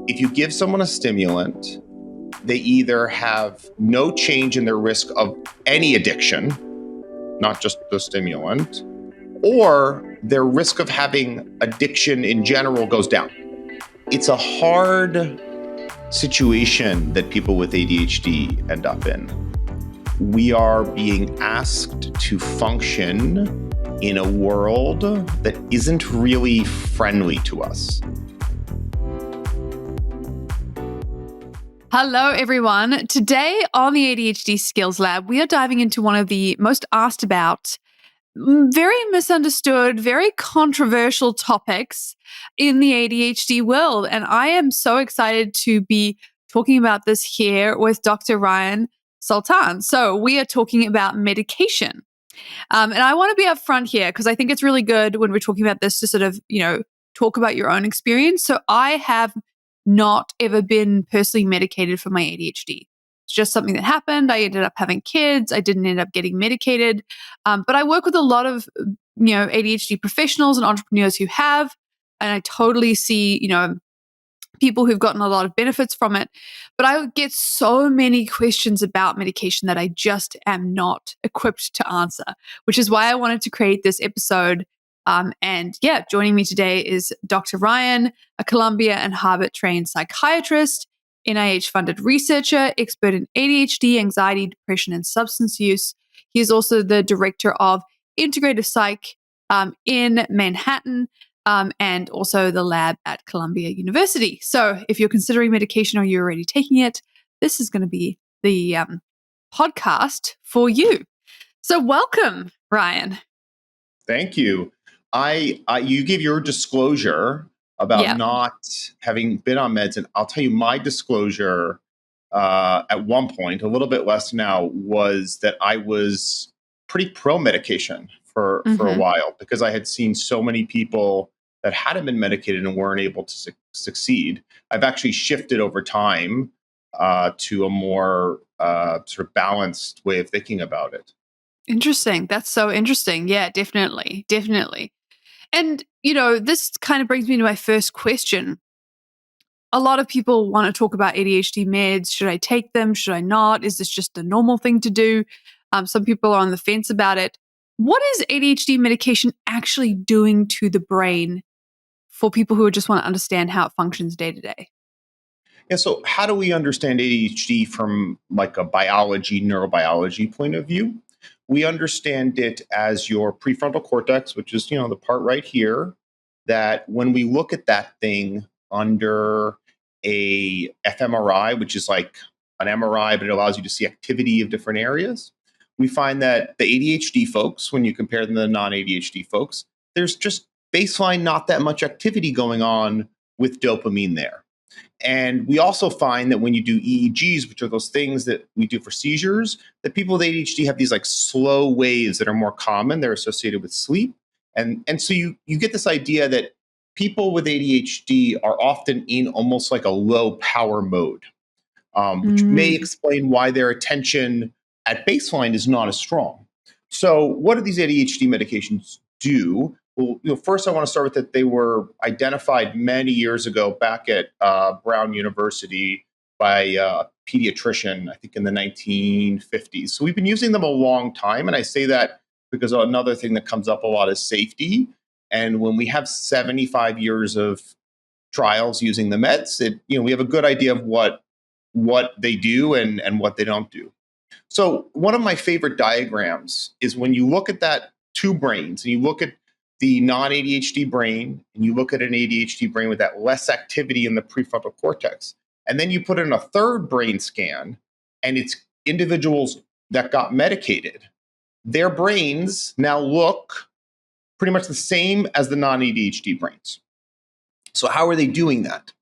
if you give someone a stimulant, they either have no change in their risk of any addiction, not just the stimulant, or their risk of having addiction in general goes down. It's a hard situation that people with ADHD end up in. We are being asked to function in a world that isn't really friendly to us. Hello, everyone. Today on the ADHD Skills Lab, we are diving into one of the most asked about, very misunderstood, very controversial topics in the ADHD world. And I am so excited to be talking about this here with Dr. Ryan Sultan. So we are talking about medication. And I want to be upfront here because I think it's really good when we're talking about this to sort of, talk about your own experience. So I have not ever been personally medicated for my ADHD. It's just something that happened. I ended up having kids. I didn't end up getting medicated. But I work with a lot of, ADHD professionals and entrepreneurs who have, and I totally see, people who've gotten a lot of benefits from it. But I get so many questions about medication that I just am not equipped to answer, which is why I wanted to create this episode. Joining me today is Dr. Ryan, a Columbia and Harvard-trained psychiatrist, NIH-funded researcher, expert in ADHD, anxiety, depression, and substance use. He is also the director of Integrative Psych in Manhattan, and also the lab at Columbia University. So if you're considering medication or you're already taking it, this is going to be the podcast for you. So welcome, Ryan. Thank you. You gave your disclosure about not having been on meds, and I'll tell you my disclosure at one point, a little bit less now, was that I was pretty pro medication for a while because I had seen so many people that hadn't been medicated and weren't able to succeed. I've actually shifted over time to a more sort of balanced way of thinking about it. Interesting. That's so interesting. Yeah, definitely. Definitely. And, this kind of brings me to my first question. A lot of people want to talk about ADHD meds. Should I take them? Should I not? Is this just a normal thing to do? Some people are on the fence about it. What is ADHD medication actually doing to the brain for people who just want to understand how it functions day to day? Yeah, so how do we understand ADHD from like a biology, neurobiology point of view? We understand it as your prefrontal cortex, which is, the part right here, that when we look at that thing under a fMRI, which is like an MRI, but it allows you to see activity of different areas, we find that the ADHD folks, when you compare them to the non-ADHD folks, there's just baseline not that much activity going on with dopamine there. And we also find that when you do EEGs, which are those things that we do for seizures, that people with ADHD have these like slow waves that are more common. They're associated with sleep. And so you get this idea that people with ADHD are often in almost like a low power mode, which may explain why their attention at baseline is not as strong. So what do these ADHD medications do? Well, first I want to start with that they were identified many years ago back at Brown University by a pediatrician, I think in the 1950s. So we've been using them a long time. And I say that because another thing that comes up a lot is safety. And when we have 75 years of trials using the meds, we have a good idea of what they do and what they don't do. So one of my favorite diagrams is when you look at that two brains and you look at the non-ADHD brain, and you look at an ADHD brain with that less activity in the prefrontal cortex. And then you put in a third brain scan, and it's individuals that got medicated. Their brains now look pretty much the same as the non-ADHD brains. So how are they doing that?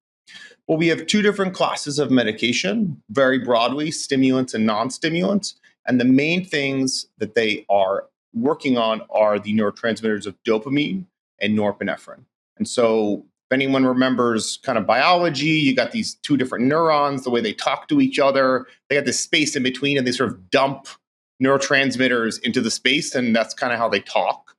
Well, we have two different classes of medication, very broadly, stimulants and non-stimulants. And the main things that they are working on are the neurotransmitters of dopamine and norepinephrine. And so if anyone remembers kind of biology, you got these two different neurons, the way they talk to each other, they got this space in between and they sort of dump neurotransmitters into the space, and that's kind of how they talk.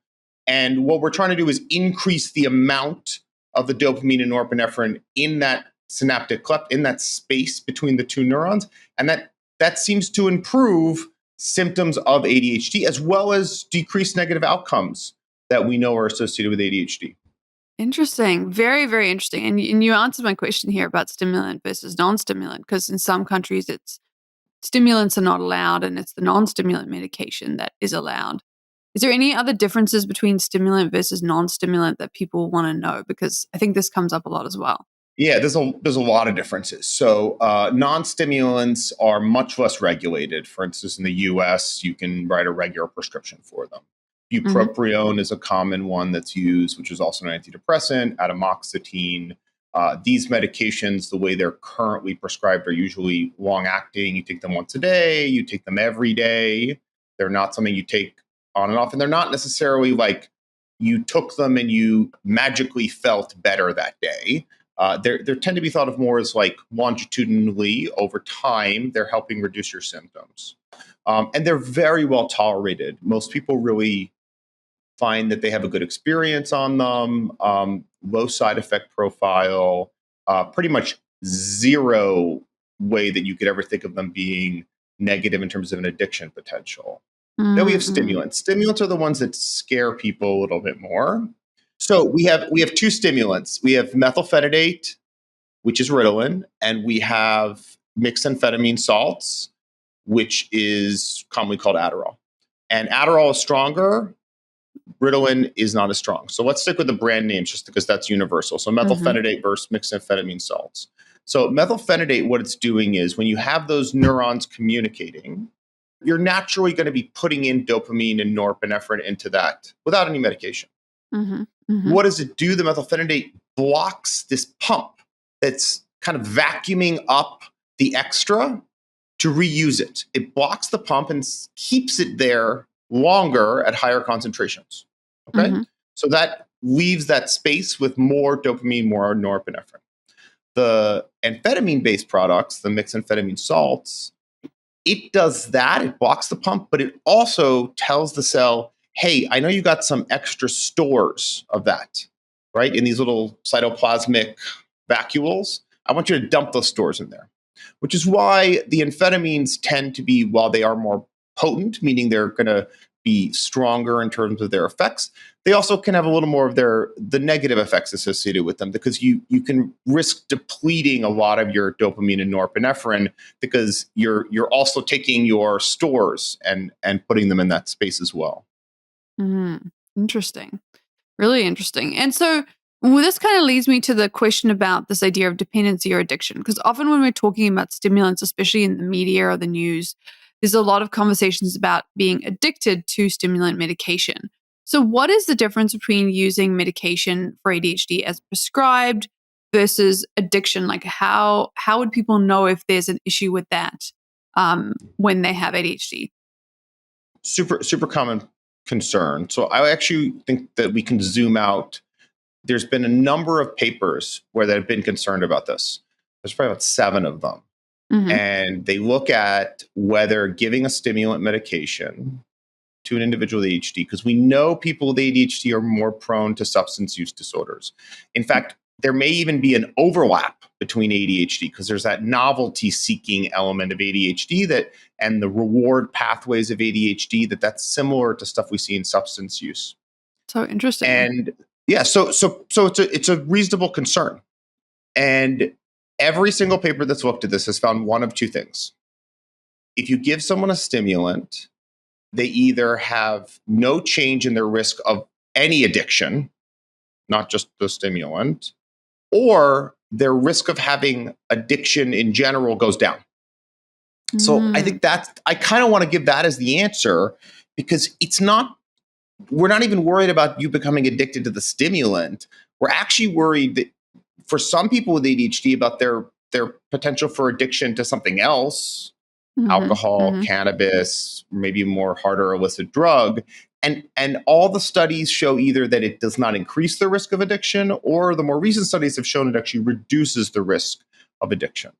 And what we're trying to do is increase the amount of the dopamine and norepinephrine in that synaptic cleft, in that space between the two neurons. And that seems to improve symptoms of ADHD as well as decrease negative outcomes that we know are associated with ADHD. Interesting. Very, very interesting. And you answered my question here about stimulant versus non-stimulant, because in some countries it's stimulants are not allowed and it's the non-stimulant medication that is allowed. Is there any other differences between stimulant versus non-stimulant that people want to know? Because I think this comes up a lot as well. Yeah, there's a lot of differences. So non-stimulants are much less regulated. For instance, in the U.S., you can write a regular prescription for them. Bupropion is a common one that's used, which is also an antidepressant. Atomoxetine. These medications, the way they're currently prescribed, are usually long-acting. You take them once a day. You take them every day. They're not something you take on and off, and they're not necessarily like you took them and you magically felt better that day. They tend to be thought of more as like longitudinally over time. They're helping reduce your symptoms. And they're very well tolerated. Most people really find that they have a good experience on them, low side effect profile, pretty much zero way that you could ever think of them being negative in terms of an addiction potential. Then we have stimulants. Stimulants are the ones that scare people a little bit more. So we have two stimulants. We have methylphenidate, which is Ritalin, and we have mixed amphetamine salts, which is commonly called Adderall. And Adderall is stronger. Ritalin is not as strong. So let's stick with the brand names just because that's universal. So methylphenidate versus mixed amphetamine salts. So methylphenidate, what it's doing is when you have those neurons communicating, you're naturally going to be putting in dopamine and norepinephrine into that without any medication. What does it do? The methylphenidate blocks this pump that's kind of vacuuming up the extra to reuse it. It blocks the pump and keeps it there longer at higher concentrations. Okay? So that leaves that space with more dopamine, more norepinephrine. The amphetamine-based products, the mixed amphetamine salts, it does that. It blocks the pump, but it also tells the cell, hey, I know you got some extra stores of that, right? In these little cytoplasmic vacuoles. I want you to dump those stores in there, which is why the amphetamines tend to be, while they are more potent, meaning they're going to be stronger in terms of their effects, they also can have a little more of the negative effects associated with them, because you can risk depleting a lot of your dopamine and norepinephrine because you're also taking your stores and putting them in that space as well. Interesting. Really interesting. And so this kind of leads me to the question about this idea of dependency or addiction, because often when we're talking about stimulants, especially in the media or the news, there's a lot of conversations about being addicted to stimulant medication. So what is the difference between using medication for ADHD as prescribed versus addiction? Like how would people know if there's an issue with that when they have ADHD? Super common concern. So I actually think that we can zoom out. There's been a number of papers where they've been concerned about this. There's probably about 7 of them. And they look at whether giving a stimulant medication to an individual with ADHD, because we know people with ADHD are more prone to substance use disorders. In fact, there may even be an overlap between ADHD because there's that novelty seeking element of ADHD and the reward pathways of ADHD that's similar to stuff we see in substance use. So interesting. And yeah, so it's a reasonable concern. And every single paper that's looked at this has found one of two things. If you give someone a stimulant, they either have no change in their risk of any addiction, not just the stimulant, or their risk of having addiction in general goes down. So I think I kind of want to give that as the answer, because we're not even worried about you becoming addicted to the stimulant. We're actually worried that for some people with ADHD about their potential for addiction to something else, alcohol, cannabis, maybe more harder illicit drug. And all the studies show either that it does not increase the risk of addiction, or the more recent studies have shown it actually reduces the risk of addiction.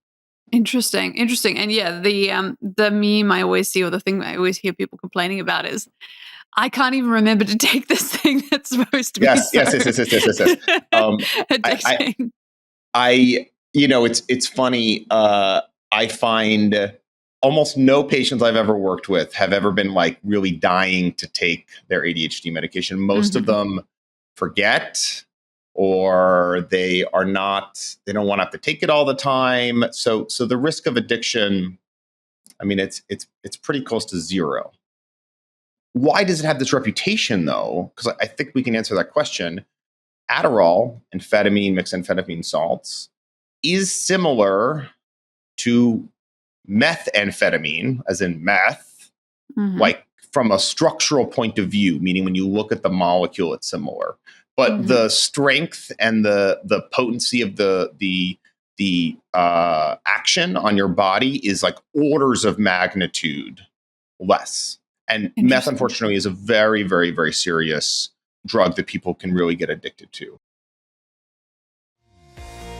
Interesting. And yeah, the meme I always see, or the thing I always hear people complaining about is, I can't even remember to take this thing that's supposed to be Yes. addicting. It's funny. I find almost no patients I've ever worked with have ever been like really dying to take their ADHD medication. Most of them forget, or they don't want to have to take it all the time. So the risk of addiction, I mean, it's pretty close to zero. Why does it have this reputation though? Because I think we can answer that question. Adderall, amphetamine, mixed amphetamine salts, is similar to methamphetamine, as in meth, like from a structural point of view, meaning when you look at the molecule, it's similar. But the strength and the potency of the action on your body is like orders of magnitude less. And meth, unfortunately, is a very, very, very serious drug that people can really get addicted to.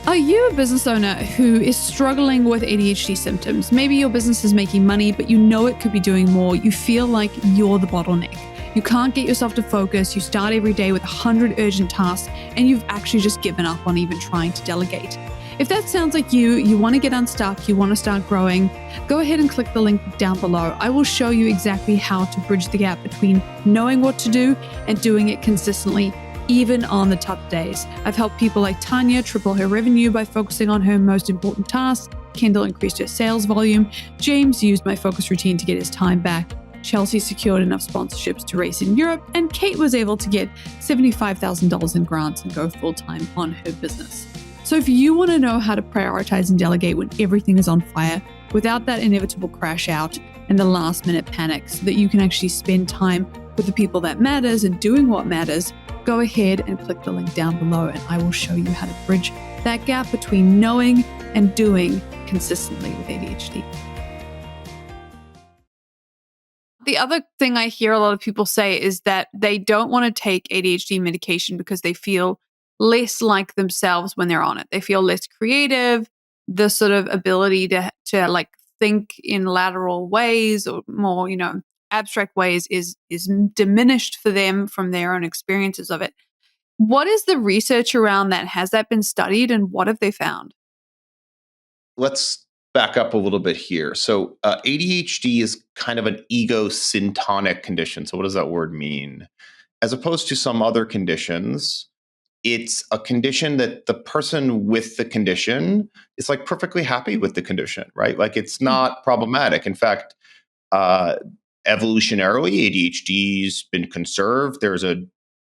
Are you a business owner who is struggling with ADHD symptoms? Maybe your business is making money, but you know it could be doing more. You feel like you're the bottleneck. You can't get yourself to focus. You start every day with 100 urgent tasks, and you've actually just given up on even trying to delegate. If that sounds like you want to get unstuck, you want to start growing, go ahead and click the link down below. I will show you exactly how to bridge the gap between knowing what to do and doing it consistently, even on the tough days. I've helped people like Tanya triple her revenue by focusing on her most important tasks. Kendall increased her sales volume. James used my focus routine to get his time back. Chelsea secured enough sponsorships to race in Europe, and Kate was able to get $75,000 in grants and go full-time on her business. So if you want to know how to prioritize and delegate when everything is on fire, without that inevitable crash out and the last minute panic, so that you can actually spend time with the people that matters and doing what matters, go ahead and click the link down below and I will show you how to bridge that gap between knowing and doing consistently with ADHD. The other thing I hear a lot of people say is that they don't want to take ADHD medication because they feel less like themselves when they're on it. They feel less creative. The sort of ability to like think in lateral ways or more, abstract ways is diminished for them from their own experiences of it. What is the research around that? Has that been studied, and what have they found? Let's back up a little bit here. So ADHD is kind of an ego-syntonic condition. So what does that word mean? As opposed to some other conditions, it's a condition that the person with the condition is like perfectly happy with the condition, right? Like it's not problematic. In fact, evolutionarily, ADHD's been conserved. There's a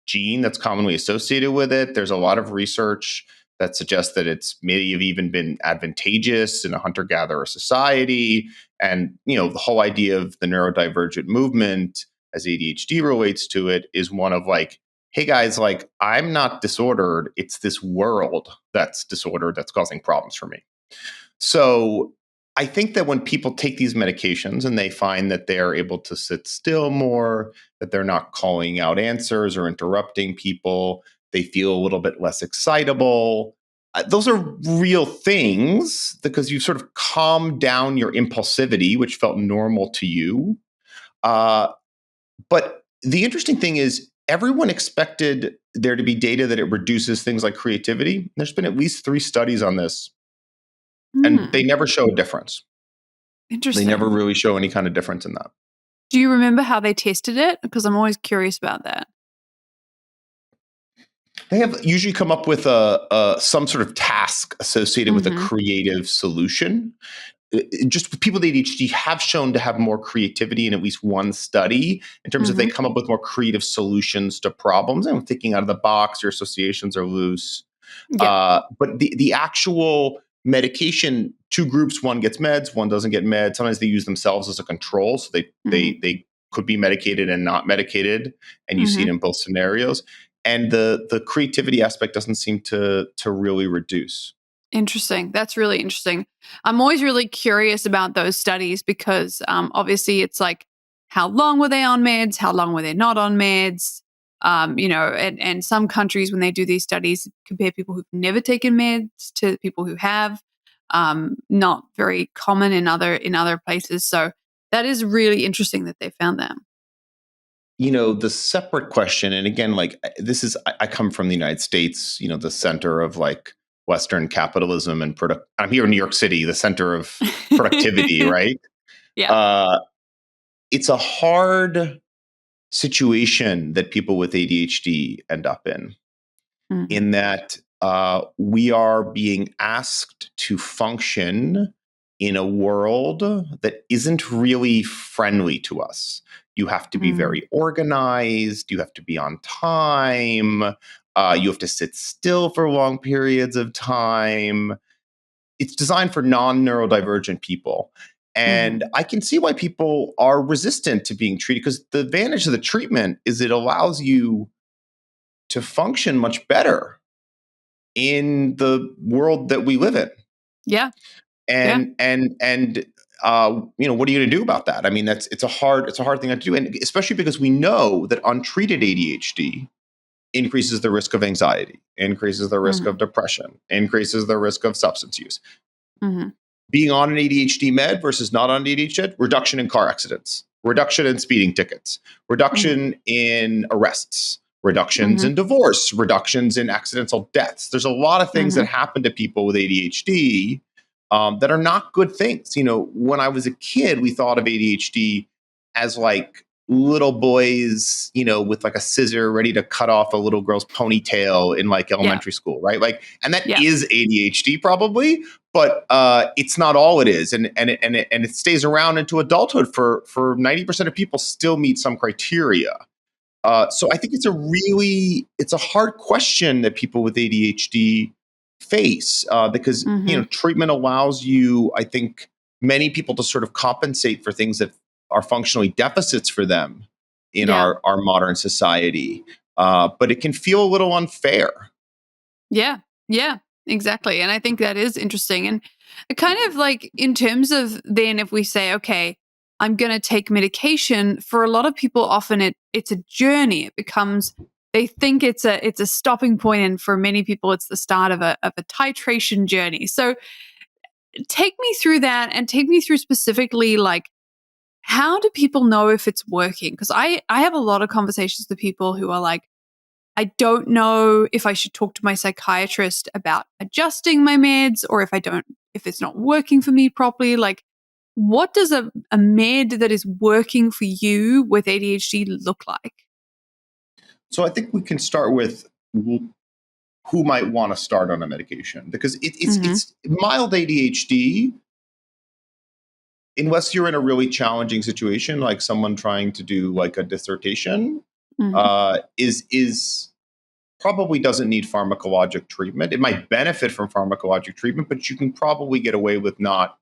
gene that's commonly associated with it. There's a lot of research that suggests that it's may have even been advantageous in a hunter-gatherer society. And, the whole idea of the neurodivergent movement as ADHD relates to it is one of like, hey guys, like I'm not disordered. It's this world that's disordered that's causing problems for me. So I think that when people take these medications and they find that they are able to sit still more, that they're not calling out answers or interrupting people, they feel a little bit less excitable. Those are real things because you sort of calmed down your impulsivity, which felt normal to you. But the interesting thing is, everyone expected there to be data that it reduces things like creativity. There's been at least 3 studies on this, and they never show a difference. Interesting. They never really show any kind of difference in that. Do you remember how they tested it? Because I'm always curious about that. They have usually come up with some sort of task associated with a creative solution. Just people with ADHD have shown to have more creativity in at least one study in terms of they come up with more creative solutions to problems and thinking out of the box. Your associations are loose. But the actual medication, 2 groups, one gets meds, one doesn't get meds. Sometimes they use themselves as a control. So they could be medicated and not medicated. And you see it in both scenarios. And the creativity aspect doesn't seem to really reduce. Interesting. That's really interesting. I'm always really curious about those studies because obviously it's like, how long were they on meds? How long were they not on meds? And some countries when they do these studies compare people who've never taken meds to people who have. Not very common in other places. So that is really interesting that they found that. The separate question, and again, like this is, I come from the United States, the center of like Western capitalism and product. I'm here in New York City, the center of productivity, right? Yeah. Uh, it's a hard situation that people with ADHD end up Mhm. in that we are being asked to function in a world that isn't really friendly to us. You have to be Mm. very organized, you have to be on time, you have to sit still for long periods of time. It's designed for non-neurodivergent people. And Mhm. I can see why people are resistant to being treated, because the advantage of the treatment is it allows you to function much better in the world that we live in. Yeah. Yeah. And what are you going to do about that? I mean, it's a hard thing to do, and especially because we know that untreated ADHD increases the risk of anxiety, increases the risk of Mhm. depression, increases the risk of substance use. Mhm. Being on an ADHD med versus not on ADHD med, reduction in car accidents, reduction in speeding tickets, Mhm. reduction in arrests, reductions Mhm. in divorce, reductions in accidental deaths. There's a lot of things that Mhm. happen to people with ADHD that are not good things. When I was a kid, we thought of ADHD as like little boys, with like a scissor ready to cut off a little girl's ponytail in like Yeah. elementary school, right? Like, and that Yeah. is ADHD probably, but it's not all it is, and it stays around into adulthood for 90% of people still meet some criteria. So I think it's a hard question that people with ADHD face, because Mhm. treatment allows you, I think, many people to sort of compensate for things that are functionally deficits for them in Yeah. our modern society, but it can feel a little unfair. Yeah. Yeah. Exactly. And I think that is interesting. And it kind of like in terms of then if we say, okay, I'm gonna take medication, for a lot of people often it's a journey. It becomes they think it's a stopping point, and for many people it's the start of a titration journey. So take me through that and take me through specifically like how do people know if it's working? Because I have a lot of conversations with people who are like, I don't know if I should talk to my psychiatrist about adjusting my meds or if it's not working for me properly. Like, what does a med that is working for you with ADHD look like? So I think we can start with who might want to start on a medication, because Mm-hmm. it's mild ADHD, unless you're in a really challenging situation, like someone trying to do like a dissertation, Mm-hmm. is probably doesn't need pharmacologic treatment. It might benefit from pharmacologic treatment, but you can probably get away with not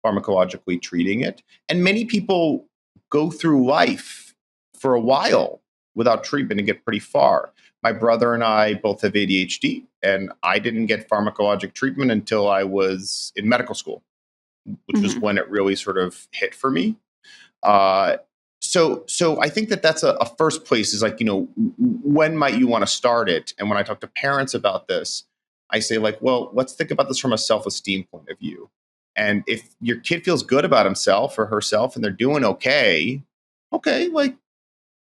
pharmacologically treating it. And many people go through life for a while without treatment and get pretty far. My brother and I both have ADHD, and I didn't get pharmacologic treatment until I was in medical school, which was Mm-hmm. when it really sort of hit for me. Uh, so I think that that's a first place, is like, when might you want to start it? And when I talk to parents about this, I say like, well, let's think about this from a self-esteem point of view. And if your kid feels good about himself or herself and they're doing okay, like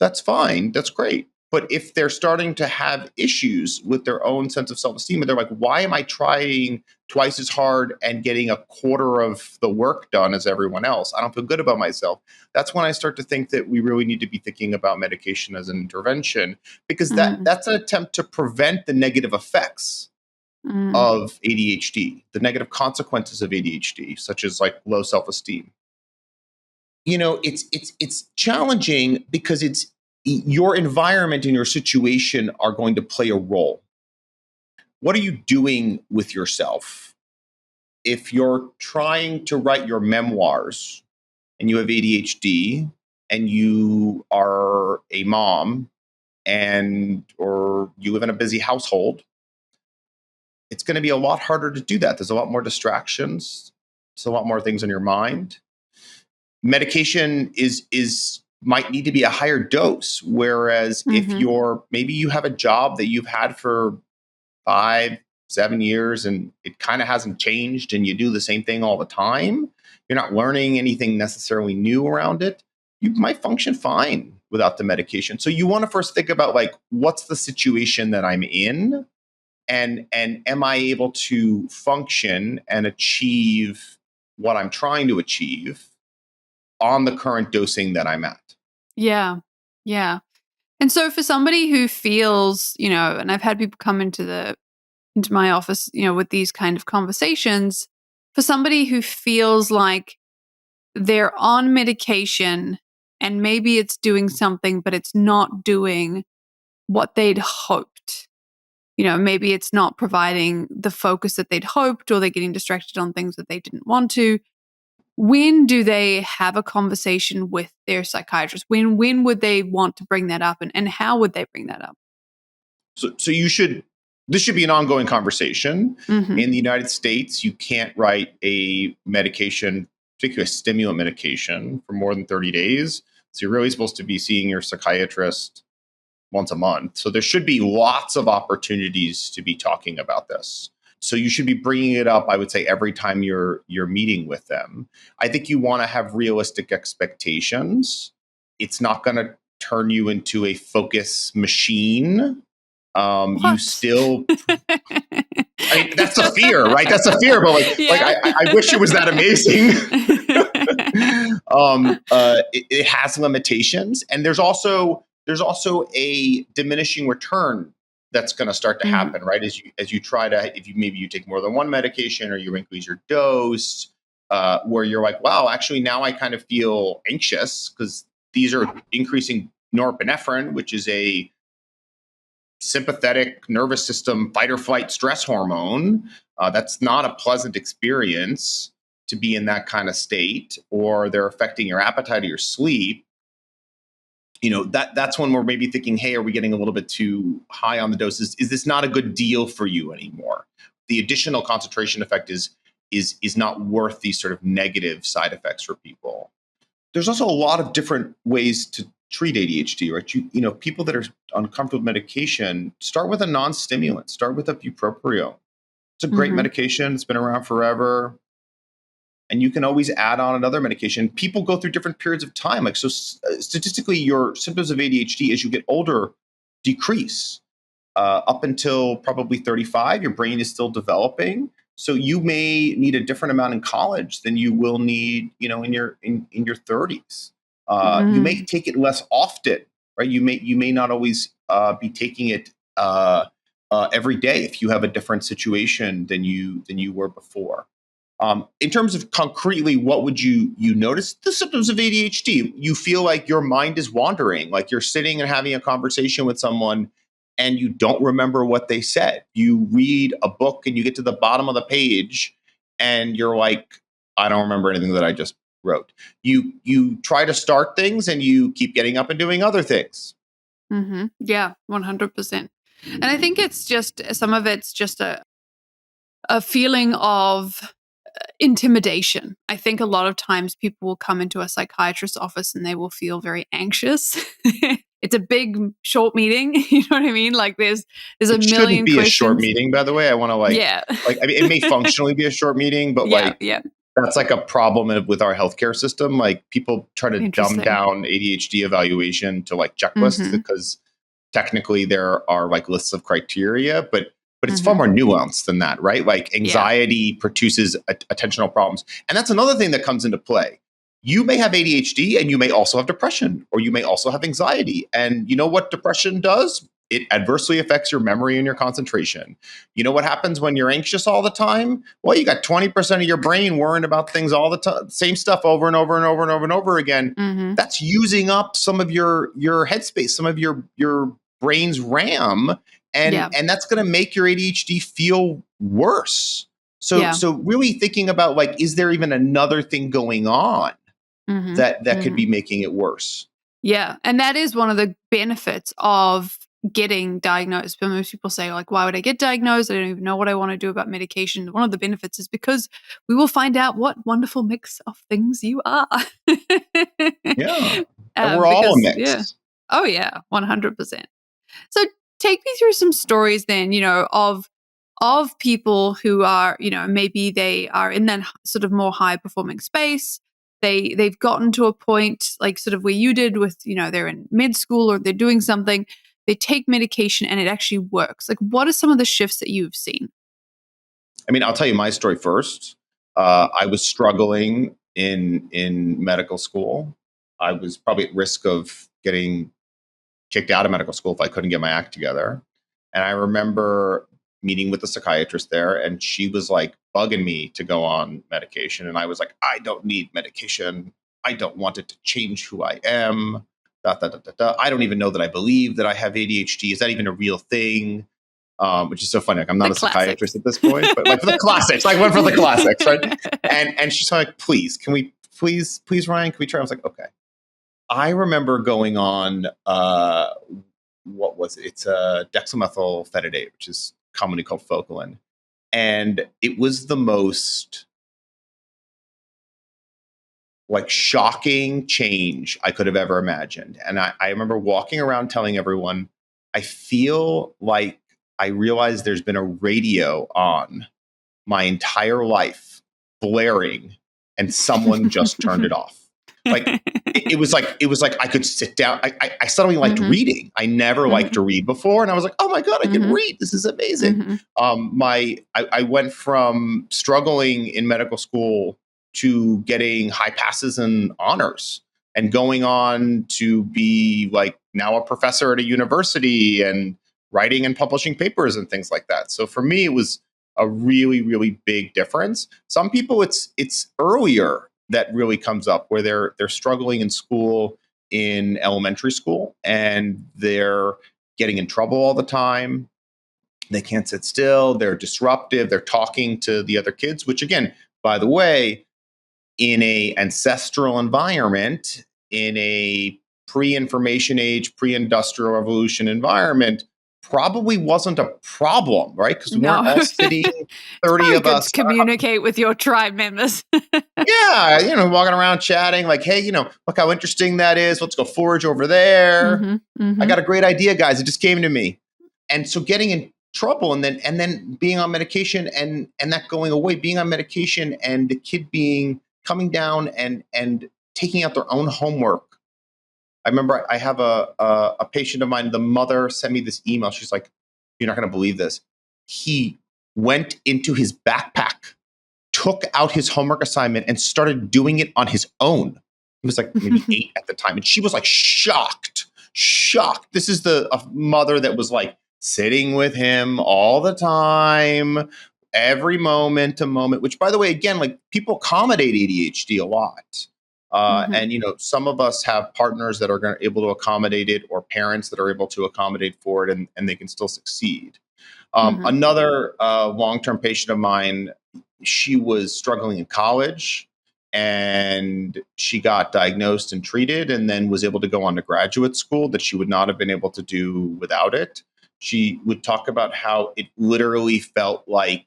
that's fine. That's great. But if they're starting to have issues with their own sense of self-esteem, and they're like, why am I trying twice as hard and getting a quarter of the work done as everyone else? I don't feel good about myself. That's when I start to think that we really need to be thinking about medication as an intervention, because Mm-hmm. that's an attempt to prevent the negative effects Mm-hmm. of ADHD, the negative consequences of ADHD, such as like low self-esteem. It's challenging because it's your environment and your situation are going to play a role. What are you doing with yourself? If you're trying to write your memoirs and you have ADHD and you are a mom, and or you live in a busy household, it's going to be a lot harder to do that. There's a lot more distractions. There's a lot more things in your mind. Medication is might need to be a higher dose, whereas if Mm-hmm. maybe you have a job that you've had for 5-7 years and it kind of hasn't changed, and you do the same thing all the time, you're not learning anything necessarily new around it, you might function fine without the medication. So you want to first think about like, what's the situation that I'm in, and am I able to function and achieve what I'm trying to achieve on the current dosing that I'm at? Yeah. Yeah. And so for somebody who feels, and I've had people come into my office, with these kind of conversations, for somebody who feels like they're on medication and maybe it's doing something, but it's not doing what they'd hoped. Maybe it's not providing the focus that they'd hoped, or they're getting distracted on things that they didn't want to. When do they have a conversation with their psychiatrist? When would they want to bring that up, and how would they bring that up? So this should be an ongoing conversation. Mm-hmm. In the United States, you can't write a medication, particularly a stimulant medication, for more than 30 days. So you're really supposed to be seeing your psychiatrist once a month. So there should be lots of opportunities to be talking about this. So you should be bringing it up, I would say, every time you're meeting with them. I think you want to have realistic expectations. It's not going to turn you into a focus machine. You still, I mean, that's a fear, right? That's a fear, but I wish it was that amazing. It has limitations, and there's also a diminishing return that's going to start to happen, right? As you try to, if you take more than one medication, or you increase your dose, where you're like, wow, actually now I kind of feel anxious because these are increasing norepinephrine, which is a sympathetic nervous system fight or flight stress hormone. That's not a pleasant experience to be in that kind of state, or they're affecting your appetite or your sleep. That's when we're maybe thinking, hey, are we getting a little bit too high on the doses? Is this not a good deal for you anymore? The additional concentration effect is not worth these sort of negative side effects for people. There's also a lot of different ways to treat ADHD, right? People that are uncomfortable with medication, start with a non-stimulant, start with a bupropion. It's a great medication. It's been around forever. And you can always add on another medication. People go through different periods of time. Statistically, your symptoms of ADHD as you get older decrease. Up until probably 35, your brain is still developing. So you may need a different amount in college than you will need, in your 30s. You may take it less often, right? You may not always be taking it every day if you have a different situation than you were before. In terms of concretely, what would you notice? The symptoms of ADHD. You feel like your mind is wandering, like you're sitting and having a conversation with someone and you don't remember what they said. You read a book and you get to the bottom of the page and you're like, I don't remember anything that I just wrote. You try to start things and you keep getting up and doing other things. Yeah, 100%. And I think it's just, some of it's just a feeling of intimidation. I think a lot of times people will come into a psychiatrist's office and they will feel very anxious. It's a big, short meeting. You know what I mean? Like there's a It million shouldn't be questions. a short meeting, by the way. I want to Yeah. I mean, it may functionally be a short meeting, but Yeah. that's like a problem with our healthcare system. Like people try to dumb down ADHD evaluation to like checklists because technically there are like lists of criteria, but it's far more nuanced than that, right? Like anxiety produces attentional problems. And that's another thing that comes into play. You may have ADHD and you may also have depression, or you may also have anxiety. And you know what depression does? It adversely affects your memory and your concentration. You know what happens when you're anxious all the time? Well, you got 20% of your brain worrying about things all the time, same stuff over and over and over and over and over again. That's using up some of your headspace, some of your brain's RAM, and that's going to make your ADHD feel worse. So really thinking about like, is there even another thing going on that could be making it worse? Yeah. And that is one of the benefits of getting diagnosed. But most people say, like, why would I get diagnosed? I don't even know what I want to do about medication. One of the benefits is because we will find out what wonderful mix of things you are. Yeah. And we're all a mix. Yeah. Oh, yeah. 100%. So take me through some stories then, of people who are, maybe they are in that sort of more high performing space. They've gotten to a point like sort of where you did with, they're in med school or they're doing something. they take medication and it actually works? Like, what are some of the shifts that you've seen? I mean, I'll tell you my story first. I was struggling in medical school. I was probably at risk of getting kicked out of medical school if I couldn't get my act together. And I remember meeting with the psychiatrist there, and she was like bugging me to go on medication. And I was like, I don't need medication. I don't want it to change who I am. Da, da, da, da, da. I don't even know that I believe that I have ADHD. Is that even a real thing? Which is so funny. Like, I'm not The a psychiatrist classics. at this point, but like for the classics, I went for the classics, right? And she's like, please, can we please, Ryan, can we try? I was like, okay. I remember going on, what was it? It's a dexamethylphenidate, which is commonly called Focalin. And it was the most like shocking change I could have ever imagined. And I remember walking around telling everyone, I feel like I realized there's been a radio on my entire life blaring and someone just turned it off. Like it was like I could sit down. I suddenly liked reading. I never liked to read before. And I was like, oh my God, I can read. This is amazing. I went from struggling in medical school to getting high passes and honors and going on to be like now a professor at a university and writing and publishing papers and things like that. So for me, it was a really, really big difference. Some people, it's earlier that really comes up where they're struggling in school, in elementary school, and they're getting in trouble all the time. They can't sit still. They're disruptive. They're talking to the other kids, which again, by the way, in a ancestral environment, in a pre-information age, pre-industrial revolution environment, probably wasn't a problem, right? Because we weren't all sitting, 30 of Good us. to communicate with your tribe members. Yeah, walking around chatting like, hey, look how interesting that is. Let's go forage over there. I got a great idea, guys. It just came to me. And so getting in trouble and then being on medication and that going away, being on medication and the kid coming down and taking out their own homework. I remember I have a patient of mine, the mother sent me this email. She's like, you're not going to believe this. He went into his backpack, took out his homework assignment and started doing it on his own. He was like maybe 8 at the time. And she was like shocked. This is a mother that was like sitting with him all the time, every moment to moment, which by the way, again, like people accommodate ADHD a lot. And, some of us have partners that are able to accommodate it or parents that are able to accommodate for it and they can still succeed. Another long-term patient of mine, she was struggling in college and she got diagnosed and treated and then was able to go on to graduate school that she would not have been able to do without it. She would talk about how it literally felt like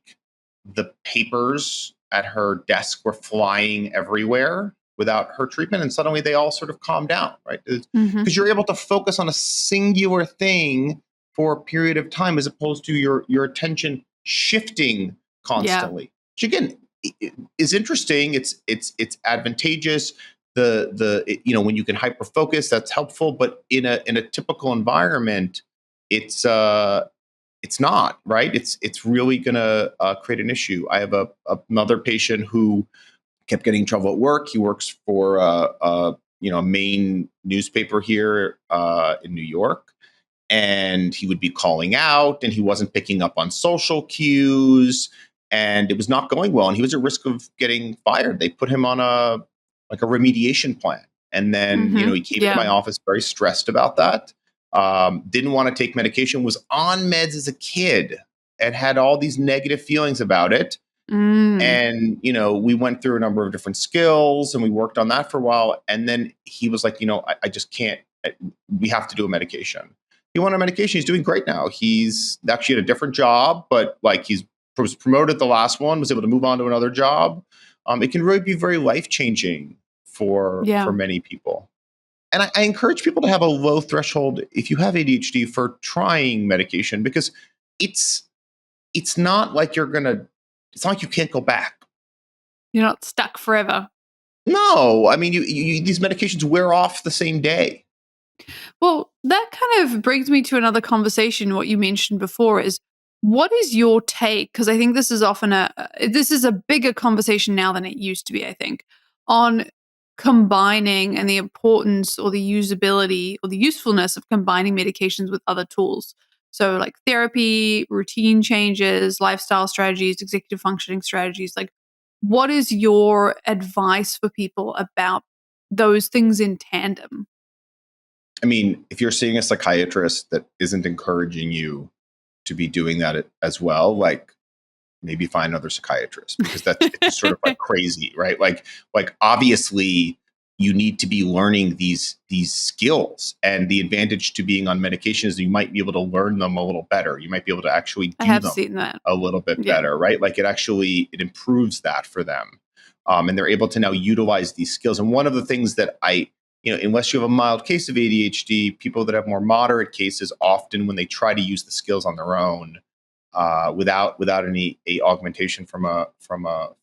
the papers at her desk were flying everywhere without her treatment. And suddenly they all sort of calmed down, right? Because you're able to focus on a singular thing for a period of time as opposed to your attention shifting constantly. Which again is interesting. It's advantageous. When you can hyper focus, that's helpful. But in a typical environment, it's not, right. It's really going to create an issue. I have another patient who kept getting in trouble at work. He works for a main newspaper here in New York. And he would be calling out and he wasn't picking up on social cues and it was not going well. And he was at risk of getting fired. They put him on a remediation plan. And then, he came to my office very stressed about that. Didn't want to take medication, was on meds as a kid and had all these negative feelings about it. And, we went through a number of different skills and we worked on that for a while. And then he was like, I just can't, we have to do a medication. He went on medication. He's doing great now. He's actually at a different job, but like he was promoted the last one, was able to move on to another job. It can really be very life-changing for many people. And I encourage people to have a low threshold if you have ADHD for trying medication because it's not like it's not like you can't go back. You're not stuck forever. No, I mean, you these medications wear off the same day. Well, that kind of brings me to another conversation. What you mentioned before is, what is your take? Because I think this is often this is a bigger conversation now than it used to be, I think, on combining and the importance or the usability or the usefulness of combining medications with other tools. So like therapy, routine changes, lifestyle strategies, executive functioning strategies. Like, what is your advice for people about those things in tandem? I mean, if you're seeing a psychiatrist that isn't encouraging you to be doing that as well, like maybe find another psychiatrist, because that's it's just sort of like crazy, right? Like obviously you need to be learning these skills, and the advantage to being on medication is you might be able to learn them a little better. You might be able to actually I do have them seen that. a little bit Yeah. better, right? Like it improves that for them, and they're able to now utilize these skills. And one of the things that unless you have a mild case of ADHD, people that have more moderate cases, often when they try to use the skills on their own, without any augmentation from a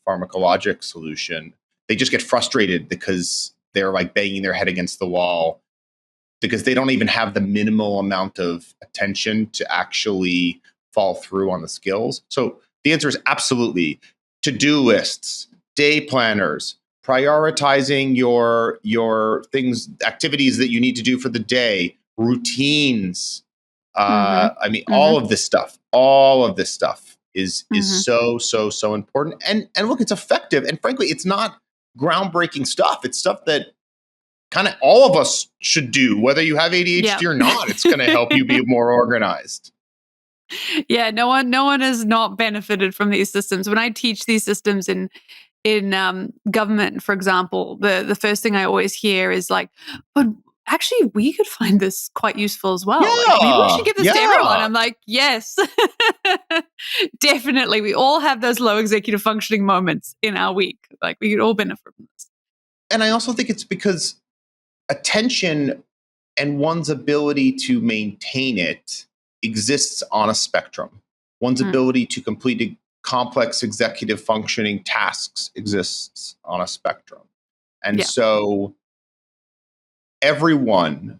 pharmacologic solution, they just get frustrated because they're like banging their head against the wall because they don't even have the minimal amount of attention to actually fall through on the skills. So the answer is absolutely to-do lists, day planners, prioritizing your things, activities that you need to do for the day, routines. Mhm. I mean, Mhm. all of this stuff is Mhm. so important. And look, it's effective. And frankly, it's not groundbreaking stuff. It's stuff that kind of all of us should do, whether you have Yeah. ADHD or not. It's going to help you be more organized. Yeah, no one has not benefited from these systems. When I teach these systems in government, for example, the first thing I always hear is like, "But actually, we could find this quite useful as well. Like, maybe we should Yeah, give this to everyone." yeah. I'm like, "Yes, definitely. We all have those low executive functioning moments in our week. Like, we could all benefit from this." And I also think it's because attention and one's ability to maintain it exists on a spectrum. One's Mm, ability to complete complex executive functioning tasks exists on a spectrum. And yeah. so everyone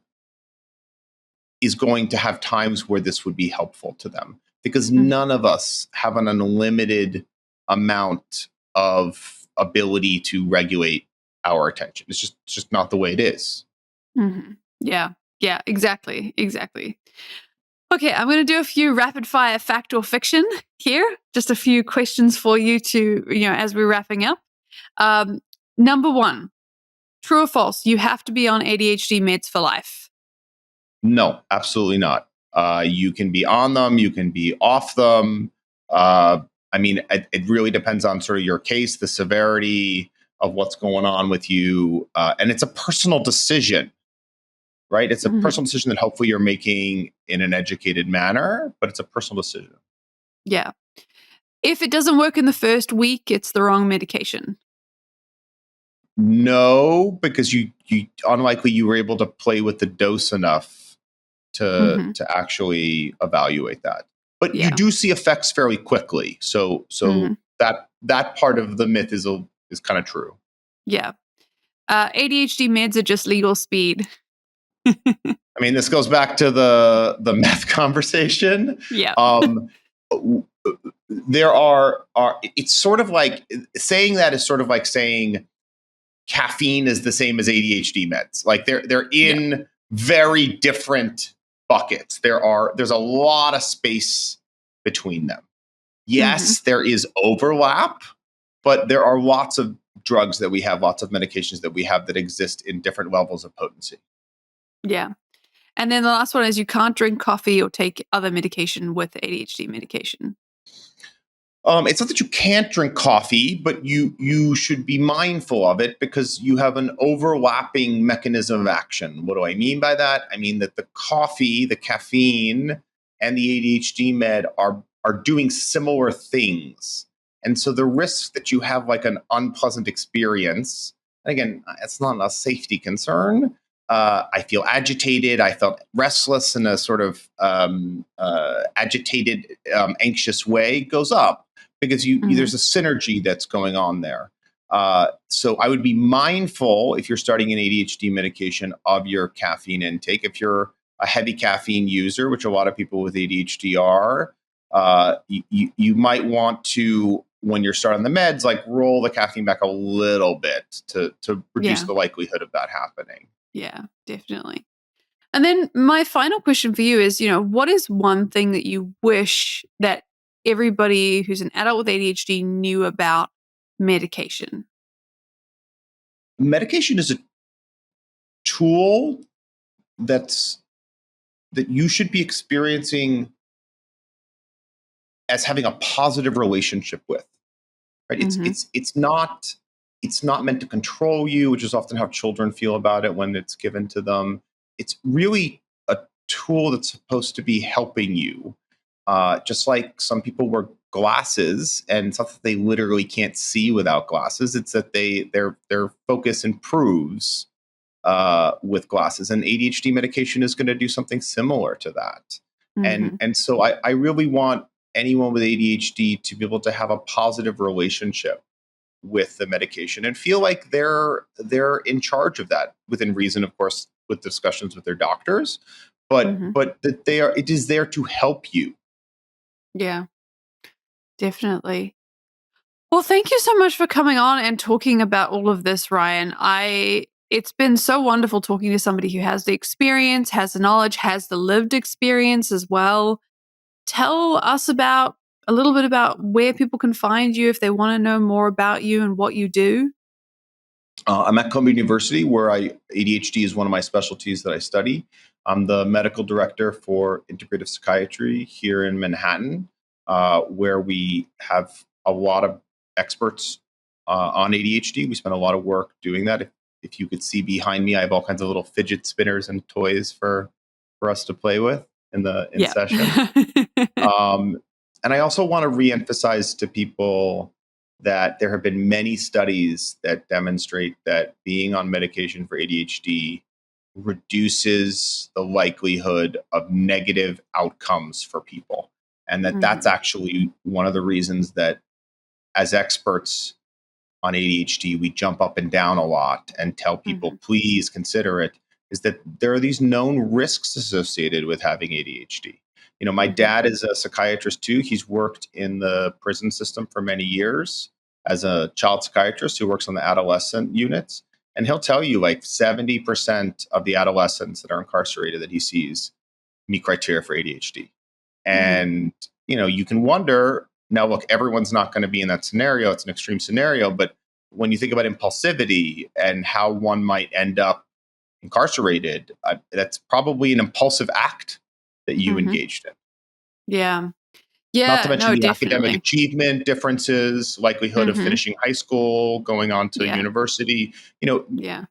is going to have times where this would be helpful to them, because Mhm. none of us have an unlimited amount of ability to regulate our attention. It's just not the way it is. Mhm. Yeah. Yeah, exactly. Exactly. Okay, I'm going to do a few rapid fire fact or fiction here. Just a few questions for you as we're wrapping up. Um, Number one, true or false? You have to be on ADHD meds for life. No, absolutely not. You can be on them, you can be off them. Uh, I mean, it really depends on sort of your case, the severity of what's going on with you. And it's a personal decision, right? It's a Mhm. personal decision that hopefully you're making in an educated manner, but it's a personal decision. Yeah. If it doesn't work in the first week, it's the wrong medication. No, because you unlikely you were able to play with the dose enough to Hmm. to actually evaluate that. But you Yeah. do see effects fairly quickly. So Hmm. that part of the myth is kind of true. Yeah. ADHD meds are just legal speed. I mean, this goes back to the meth conversation. Yeah. Um, there are it's sort of like saying that is sort of like saying caffeine is the same as ADHD meds. Like they're Yeah. in very different buckets. There's a lot of space between them. Hmm. Yes, there is overlap, but there are lots of drugs that we have, lots of medications that we have that exist in different levels of potency. Yeah. And then the last one is you can't drink coffee or take other medication with ADHD medication. It's not that you can't drink coffee, but you should be mindful of it because you have an overlapping mechanism of action. What do I mean by that? I mean that the coffee, the caffeine, and the ADHD med are doing similar things, and so the risk that you have like an unpleasant experience. And again, it's not a safety concern. I feel agitated. I felt restless in a sort of agitated, anxious way goes up because Hmm. there's a synergy that's going on there. So I would be mindful if you're starting an ADHD medication of your caffeine intake. If you're a heavy caffeine user, which a lot of people with ADHD are, you might want to, when you're starting the meds, like roll the caffeine back a little bit to reduce Yeah. the likelihood of that happening. Yeah, definitely. And then my final question for you is, what is one thing that you wish that everybody who's an adult with ADHD knew about medication? Medication is a tool that you should be experiencing as having a positive relationship with. Right? Mm-hmm. It's not meant to control you, which is often how children feel about it when it's given to them. It's really a tool that's supposed to be helping you. Just like some people wear glasses, and it's not that they literally can't see without glasses. It's that their focus improves with glasses, and ADHD medication is going to do something similar to that. Mm-hmm. And so I really want anyone with ADHD to be able to have a positive relationship with the medication and feel like they're in charge of that, within reason, of course, with discussions with their doctors, but Mm-hmm. that it is there to help you. Yeah, definitely. Well, thank you so much for coming on and talking about all of this, Ryan. It's been so wonderful talking to somebody who has the experience, has the knowledge, has the lived experience as well. Tell us about a little bit about where people can find you if they want to know more about you and what you do. I'm at Columbia University, where ADHD is one of my specialties that I study. I'm the medical director for Integrative Psychiatry here in Manhattan, where we have a lot of experts on ADHD. We spend a lot of work doing that. If you could see behind me, I have all kinds of little fidget spinners and toys for us to play with in Yeah. session. And I also want to reemphasize to people that there have been many studies that demonstrate that being on medication for ADHD reduces the likelihood of negative outcomes for people. And that's Mhm. actually one of the reasons that, as experts on ADHD, we jump up and down a lot and tell people, Mhm. please consider it, is that there are these known risks associated with having ADHD. My Mhm. dad is a psychiatrist too. He's worked in the prison system for many years as a child psychiatrist who works on the adolescent units. And he'll tell you like 70% of the adolescents that are incarcerated that he sees meet criteria for ADHD. Mhm. And, you can wonder, now look, everyone's not going to be in that scenario. It's an extreme scenario. But when you think about impulsivity and how one might end up incarcerated, that's probably an impulsive act that you Mhm. engaged in. Yeah. Not to Yeah. mention No, the academic definitely. achievement differences, likelihood of Mhm. finishing high school, going on to Yeah. university. Yeah.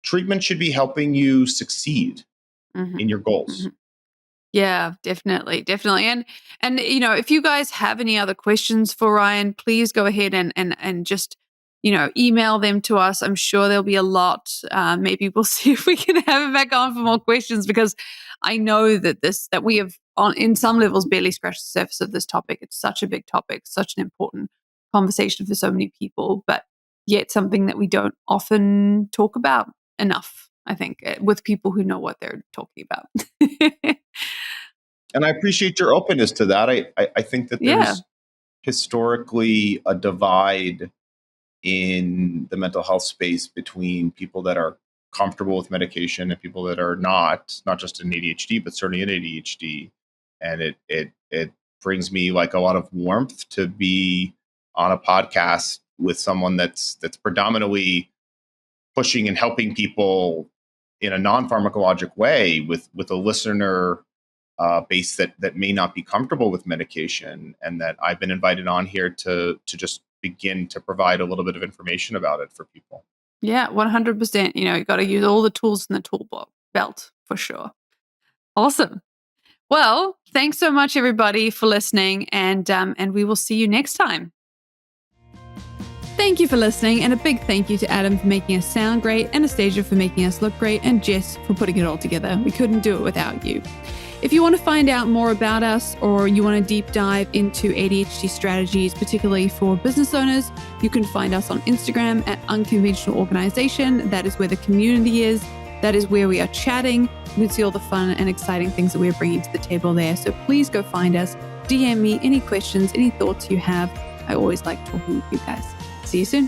Treatment should be helping you succeed in Mhm. your goals. Mhm. Yeah, definitely, definitely. And if you guys have any other questions for Ryan, please go ahead and just email them to us. I'm sure there'll be a lot. Maybe we'll see if we can have him back on for more questions, because I know that we have on in some levels barely scratched the surface of this topic. It's such a big topic, such an important conversation for so many people, but yet something that we don't often talk about enough, I think, with people who know what they're talking about. And I appreciate your openness to that. I think that Yeah. there's historically a divide in the mental health space between people that are comfortable with medication and people that are not just in ADHD, but certainly in ADHD. And it brings me like a lot of warmth to be on a podcast with someone that's predominantly pushing and helping people in a non-pharmacologic way with a listener base that may not be comfortable with medication, and that I've been invited on here to just begin to provide a little bit of information about it for people. Yeah, 100%. You got to use all the tools in the belt for sure. Awesome. Well, thanks so much, everybody, for listening, and we will see you next time. Thank you for listening, and a big thank you to Adam for making us sound great, Anastasia for making us look great, and Jess for putting it all together. We couldn't do it without you. If you want to find out more about us or you want to deep dive into ADHD strategies, particularly for business owners, you can find us on Instagram at Unconventional Organization. That is where the community is. That is where we are chatting. You can see all the fun and exciting things that we're bringing to the table there. So please go find us. DM me any questions, any thoughts you have. I always like talking with you guys. See you soon.